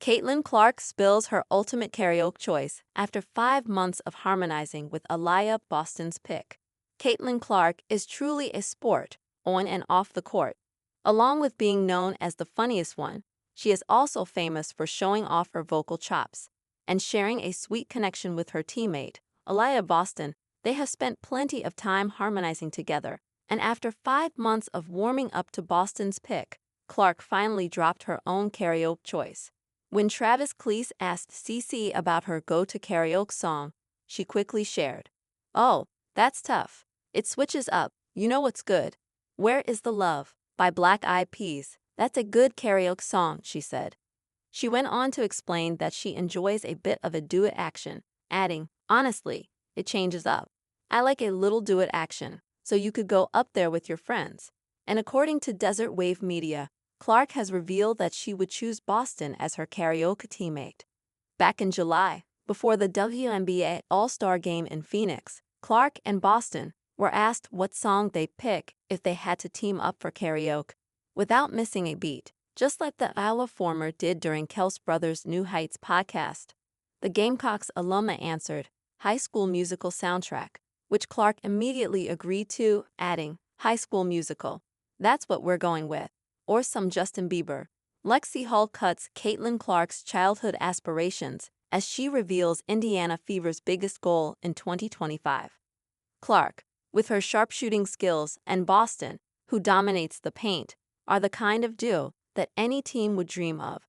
Caitlin Clark spills her ultimate karaoke choice after 5 months of harmonizing with Aliyah, Boston's pick. Caitlin Clark is truly a sport, on and off the court. Along with being known as the funniest one, she is also famous for showing off her vocal chops and sharing a sweet connection with her teammate, Aliyah Boston. They have spent plenty of time harmonizing together, and after 5 months of warming up to Boston's pick, Clark finally dropped her own karaoke choice. When Travis Cleese asked CeCe about her go-to karaoke song, she quickly shared, "Oh, that's tough. It switches up. You know what's good? Where is the Love by Black Eyed Peas. That's a good karaoke song," she said. She went on to explain that she enjoys a bit of a duet action, adding, "Honestly, it changes up. I like a little duet action, so you could go up there with your friends." And according to Desert Wave Media, Clark has revealed that she would choose Boston as her karaoke teammate. Back in July, before the WNBA All-Star Game in Phoenix, Clark and Boston were asked what song they'd pick if they had to team up for karaoke, without missing a beat, just like the Iowa former did during Kels Brothers' New Heights podcast. The Gamecocks alumna answered, "High School Musical soundtrack," which Clark immediately agreed to, adding, "High School Musical. That's what we're going with." Or some Justin Bieber. Lexi Hall cuts Caitlin Clark's childhood aspirations as she reveals Indiana Fever's biggest goal in 2025. Clark, with her sharpshooting skills, and Boston, who dominates the paint, are the kind of duo that any team would dream of.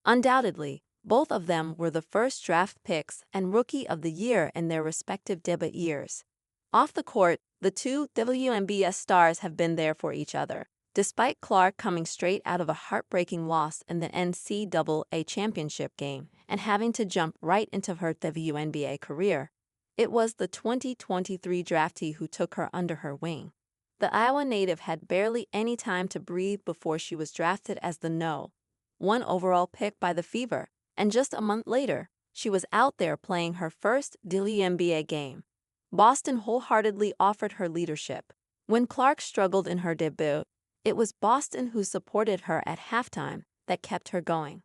Undoubtedly, both of them were the first draft picks and Rookie of the Year in their respective debut years. Off the court, the two WNBA stars have been there for each other. Despite Clark coming straight out of a heartbreaking loss in the NCAA championship game and having to jump right into her WNBA career, it was the 2023 draftee who took her under her wing. The Iowa native had barely any time to breathe before she was drafted as the No. 1 overall pick by the Fever, and just a month later, she was out there playing her first WNBA game. Boston wholeheartedly offered her leadership. When Clark struggled in her debut, it was Boston who supported her at halftime that kept her going.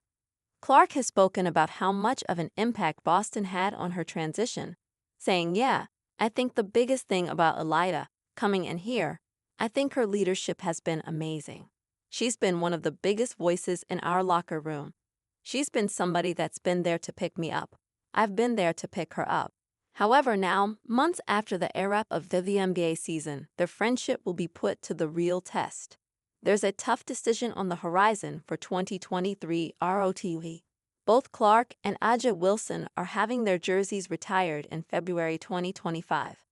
Clark has spoken about how much of an impact Boston had on her transition, saying, "Yeah, I think the biggest thing about Aliyah coming in here, I think her leadership has been amazing. She's been one of the biggest voices in our locker room. She's been somebody that's been there to pick me up. I've been there to pick her up." However, now, months after the era of the WNBA season, their friendship will be put to the real test. There's a tough decision on the horizon for 2023 ROTW. Both Clark and A'ja Wilson are having their jerseys retired in February 2025.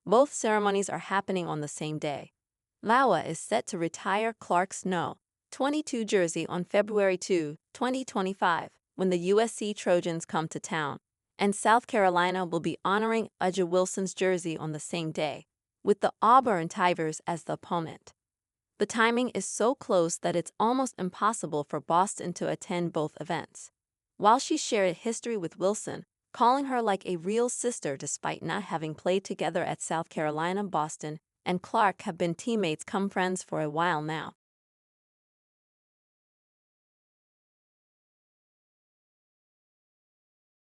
Both ceremonies are happening on the same day. Iowa is set to retire Clark's No. 22 jersey on February 2, 2025, when the USC Trojans come to town, and South Carolina will be honoring A'ja Wilson's jersey on the same day, with the Auburn Tigers as the opponent. The timing is so close that it's almost impossible for Boston to attend both events. While she shared history with Wilson, calling her like a real sister despite not having played together at South Carolina, Boston and Clark have been teammates come friends for a while now.